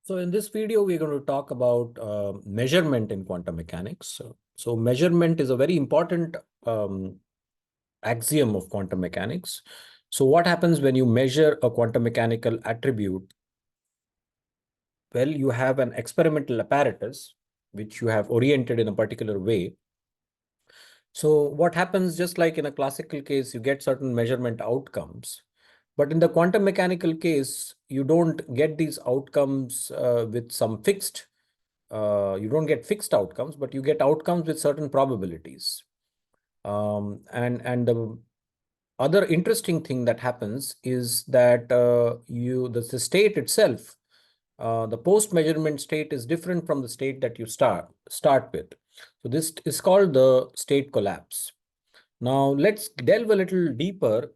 So in this video, we're going to talk about measurement in quantum mechanics. So measurement is a very important axiom of quantum mechanics. So what happens when you measure a quantum mechanical attribute? Well, you have an experimental apparatus, which you have oriented in a particular way. So what happens, just like in a classical case, you get certain measurement outcomes. But in the quantum mechanical case, you don't get these outcomes with some fixed you don't get fixed outcomes, but you get outcomes with certain probabilities. And the other interesting thing that happens is that the state itself, the post measurement state is different from the state that you start with. So this is called the state collapse. Now let's delve a little deeper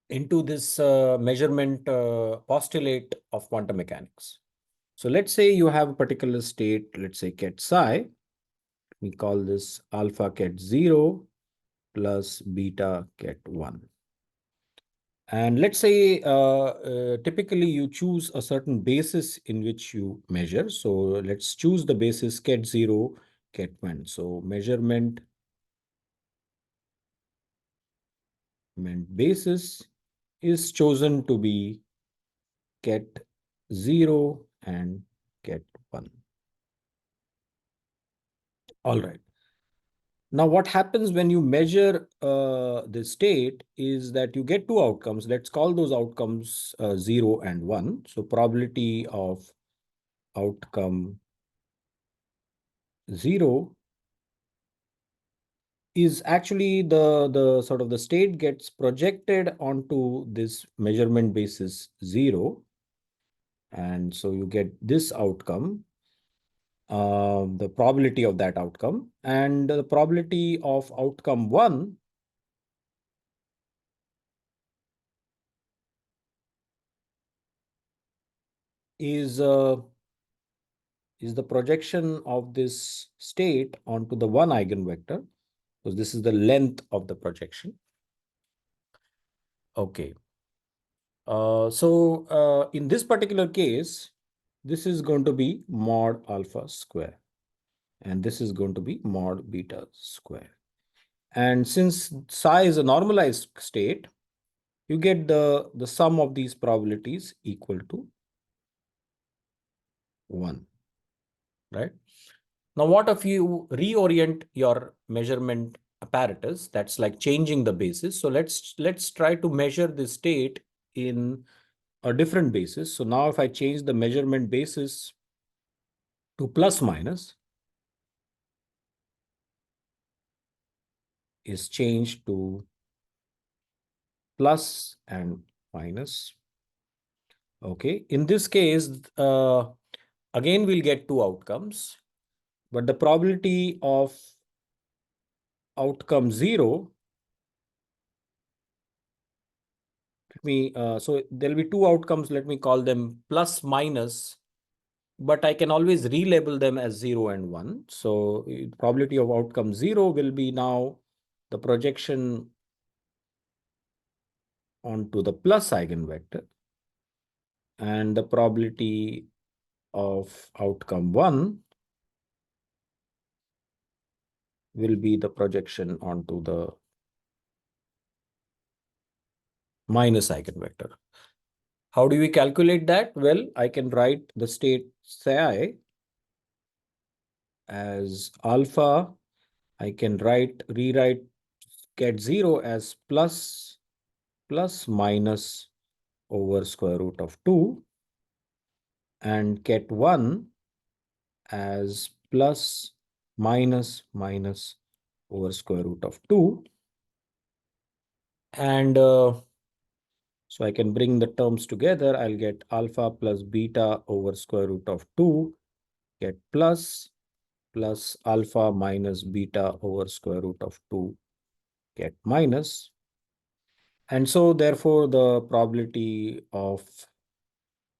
into this measurement postulate of quantum mechanics. So let's say you have a particular state, let's say ket psi. We call this alpha ket 0 plus beta ket 1. And let's say typically you choose a certain basis in which you measure. So let's choose the basis ket 0, ket 1. So measurement basis is chosen to be ket 0 and ket 1. All right. Now, what happens when you measure the state is that you get two outcomes. Let's call those outcomes 0 and 1. So probability of outcome 0 is actually the sort of the state gets projected onto this measurement basis 0. And so you get this outcome, the probability of that outcome, and the probability of outcome 1 is the projection of this state onto the one eigenvector. So this is the length of the projection. Okay. In this particular case, this is going to be mod alpha square. And this is going to be mod beta square. And since psi is a normalized state, you get the sum of these probabilities equal to 1. Right? Now, what if you reorient your measurement apparatus? That's like changing the basis. So let's try to measure the state in a different basis. So now if I change the measurement basis to plus minus, is changed to plus and minus. Okay, in this case, again, we'll get two outcomes, but the probability of outcome 0, so there'll be two outcomes, let me call them plus minus, but I can always relabel them as 0 and 1. So probability of outcome 0 will be now the projection onto the plus eigenvector, and the probability of outcome 1 will be the projection onto the minus eigenvector. How do we calculate that? Well, I can write the state psi as alpha. I can rewrite ket 0 as plus minus over square root of 2, and ket 1 as plus minus over square root of 2. And so I can bring the terms together. I'll get alpha plus beta over square root of 2, get plus alpha minus beta over square root of 2, get minus. And so therefore the probability of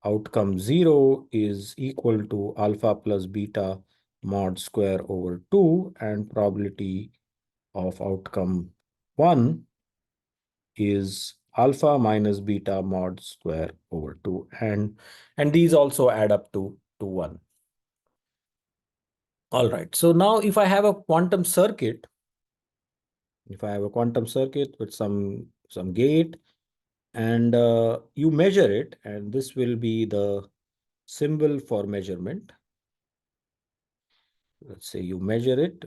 outcome 0 is equal to alpha plus beta mod square over 2, and probability of outcome 1 is alpha minus beta mod square over 2. and these also add up to 1. All right. So now if I have a quantum circuit, with some gate, and you measure it, and this will be the symbol for measurement. Let's say you measure it,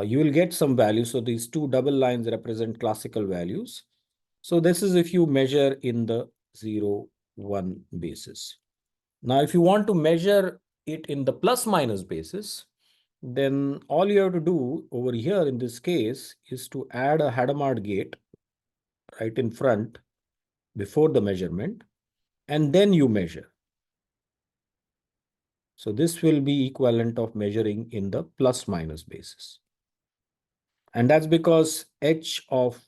you will get some value. So these two double lines represent classical values. So this is if you measure in the 0, 1 basis. Now, if you want to measure it in the plus minus basis, then all you have to do over here in this case is to add a Hadamard gate right in front before the measurement, and then you measure. So this will be equivalent of measuring in the plus minus basis. And that's because h of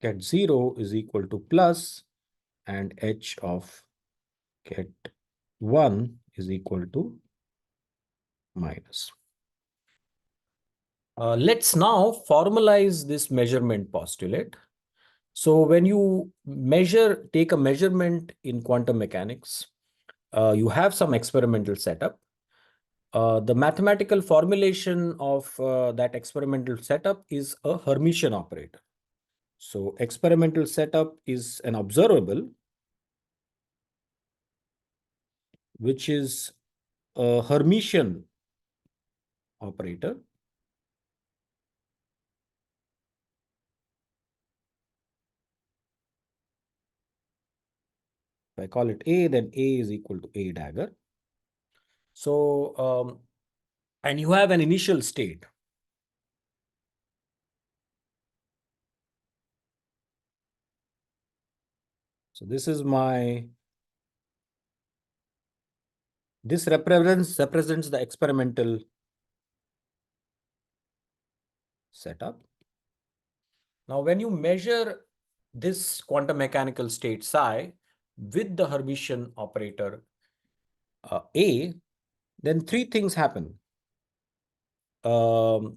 ket 0 is equal to plus and h of ket 1 is equal to minus. Let's now formalize this measurement postulate. So when you take a measurement in quantum mechanics, you have some experimental setup. The mathematical formulation of that experimental setup is a Hermitian operator. So experimental setup is an observable, which is a Hermitian operator. If I call it A, then A is equal to A dagger. So, and you have an initial state. So this is this represents the experimental setup. Now, when you measure this quantum mechanical state psi with the Hermitian operator A, then three things happen. Well,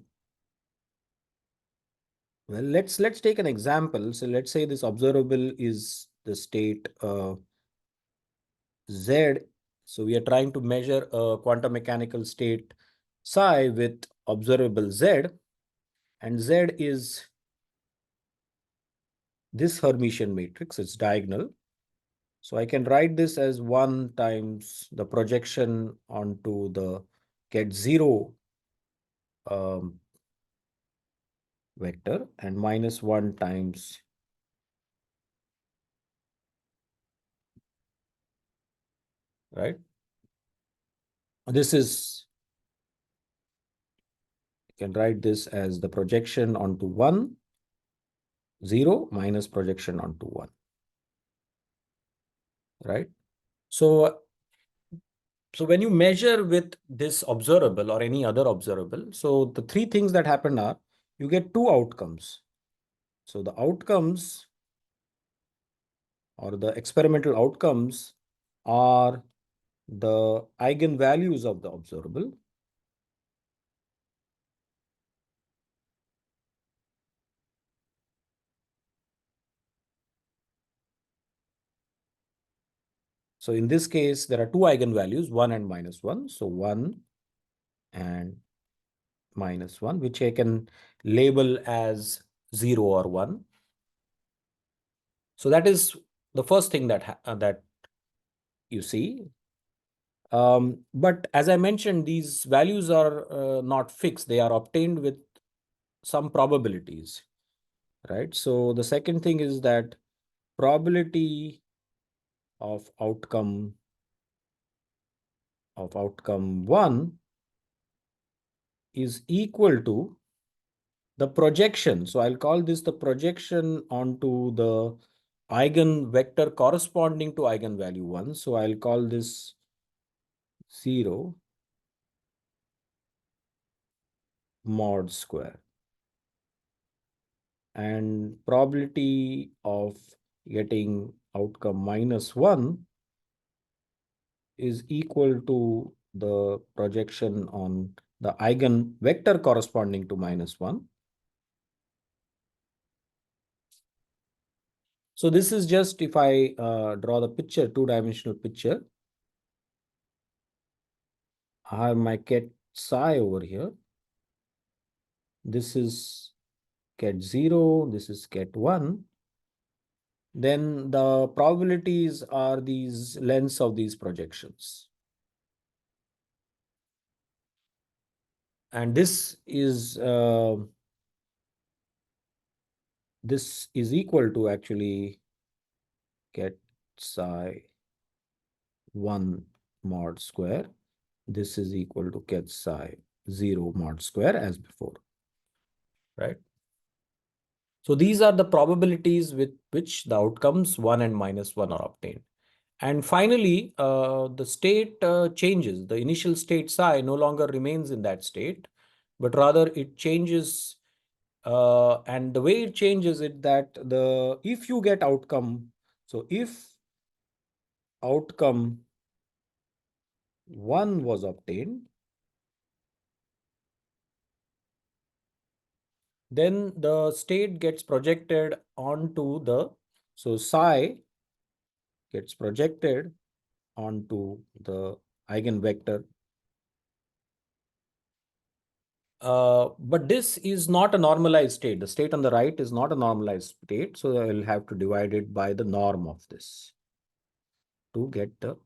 let's take an example. So let's say this observable is the state Z. So we are trying to measure a quantum mechanical state psi with observable Z, and Z is this Hermitian matrix. It's diagonal. So I can write this as 1 times the projection onto the ket 0 vector, and minus 1 times right. This is, you can write this as the projection onto 1, 0 minus projection onto 1, right? So when you measure with this observable or any other observable, so the three things that happen are you get two outcomes. So the outcomes or the experimental outcomes are the eigenvalues of the observable. So in this case, there are two eigenvalues, 1 and minus 1. So 1 and minus 1, which I can label as 0 or 1. So that is the first thing that you see. But as I mentioned, these values are not fixed. They are obtained with some probabilities, right? So the second thing is that probability of outcome 1 is equal to the projection. So I'll call this the projection onto the eigenvector corresponding to eigenvalue 1. So I'll call this 0 mod square. And probability of getting outcome minus 1 is equal to the projection on the eigenvector corresponding to minus 1. So this is just if I draw the picture, two-dimensional picture. I have my ket psi over here. This is ket 0, this is ket 1. Then the probabilities are these lengths of these projections. And this is equal to actually ket psi 1 mod square. This is equal to ket psi 0 mod square as before, right? So these are the probabilities with which the outcomes 1 and -1 are obtained. And finally, the state changes. The initial state psi no longer remains in that state, but rather it changes. And the way it changes it that if you get outcome, so if outcome 1 was obtained, then the state gets projected onto so psi gets projected onto the eigenvector. But this is not a normalized state. The state on the right is not a normalized state. So I will have to divide it by the norm of this to get the.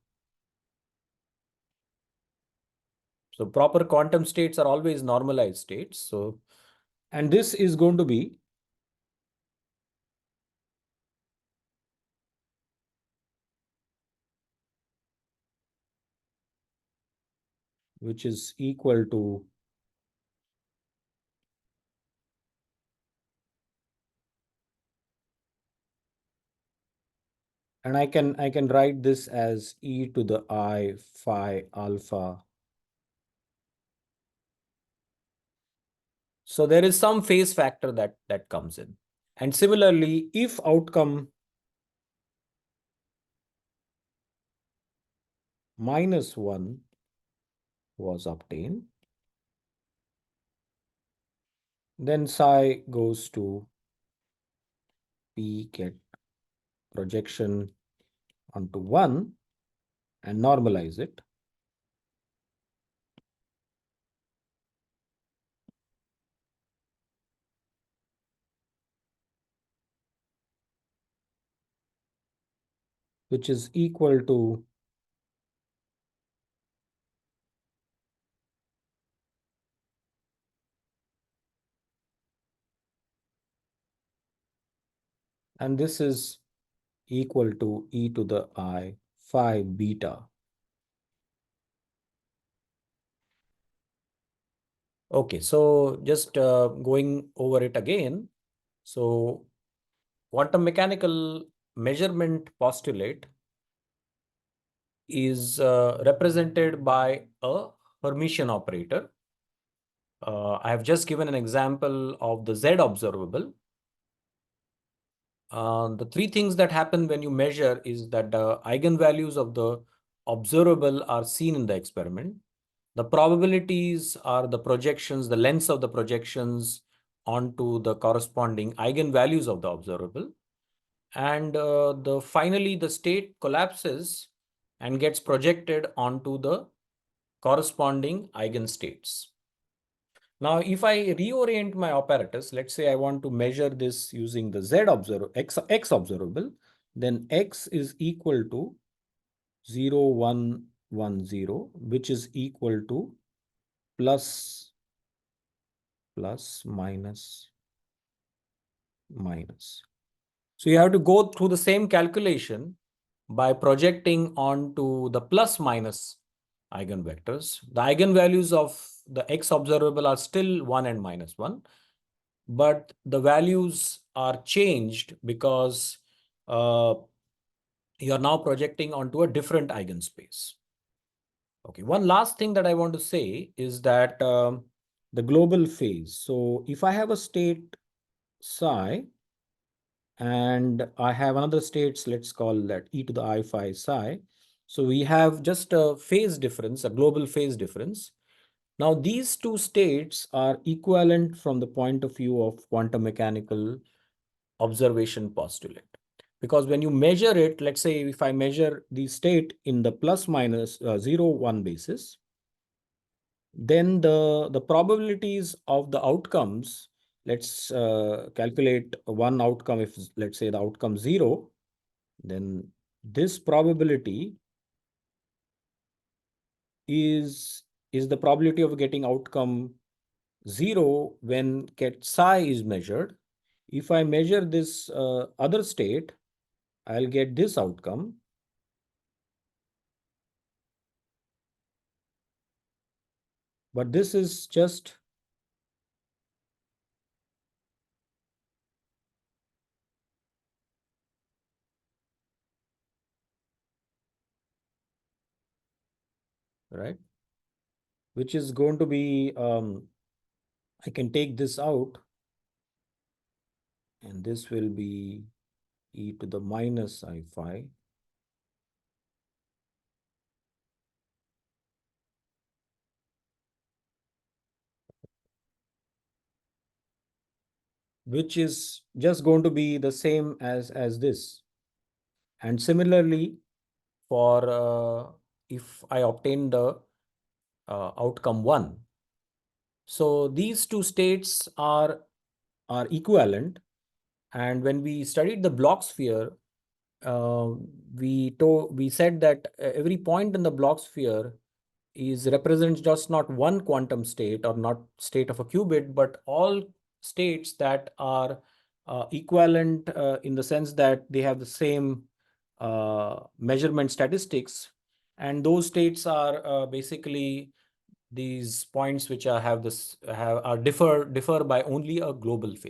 So proper quantum states are always normalized states. So, and this is going to be which is equal to and I can write this as e to the I phi alpha. So there is some phase factor that comes in. And similarly, if outcome -1 was obtained, then psi goes to p get projection onto 1 and normalize it. Which is equal to and this is equal to e to the I phi beta. Okay, so just going over it again. So quantum mechanical measurement postulate is represented by a Hermitian operator. I have just given an example of the Z observable. The three things that happen when you measure is that the eigenvalues of the observable are seen in the experiment. The probabilities are the projections, the lengths of the projections onto the corresponding eigenvalues of the observable. And finally, the state collapses and gets projected onto the corresponding eigenstates. Now, if I reorient my apparatus, let's say I want to measure this using the X observable, then X is equal to 0, 1, 1, 0, which is equal to plus, plus, minus, minus. So you have to go through the same calculation by projecting onto the plus minus eigenvectors. The eigenvalues of the X observable are still 1 and -1, but the values are changed because you are now projecting onto a different eigenspace. Okay, one last thing that I want to say is that the global phase. So if I have a state psi and I have another states, let's call that e to the I phi psi. So we have just a phase difference, a global phase difference. Now these two states are equivalent from the point of view of quantum mechanical observation postulate. Because when you measure it, let's say if I measure the state in the plus minus 0, 1 basis, then the probabilities of the outcomes, let's calculate one outcome. If let's say the outcome 0, then this probability is the probability of getting outcome 0 when ket psi is measured. If I measure this other state, I'll get this outcome. But this is just right, which is going to be, I can take this out, and this will be e to the minus I phi. Which is just going to be the same as this. And similarly, for if I obtain the outcome 1. So these two states are equivalent. And when we studied the block sphere, uh, we said that every point in the block sphere is represents just not one quantum state or not state of a qubit, but all states that are equivalent in the sense that they have the same measurement statistics. And those states are basically these points which have this are differ by only a global phase.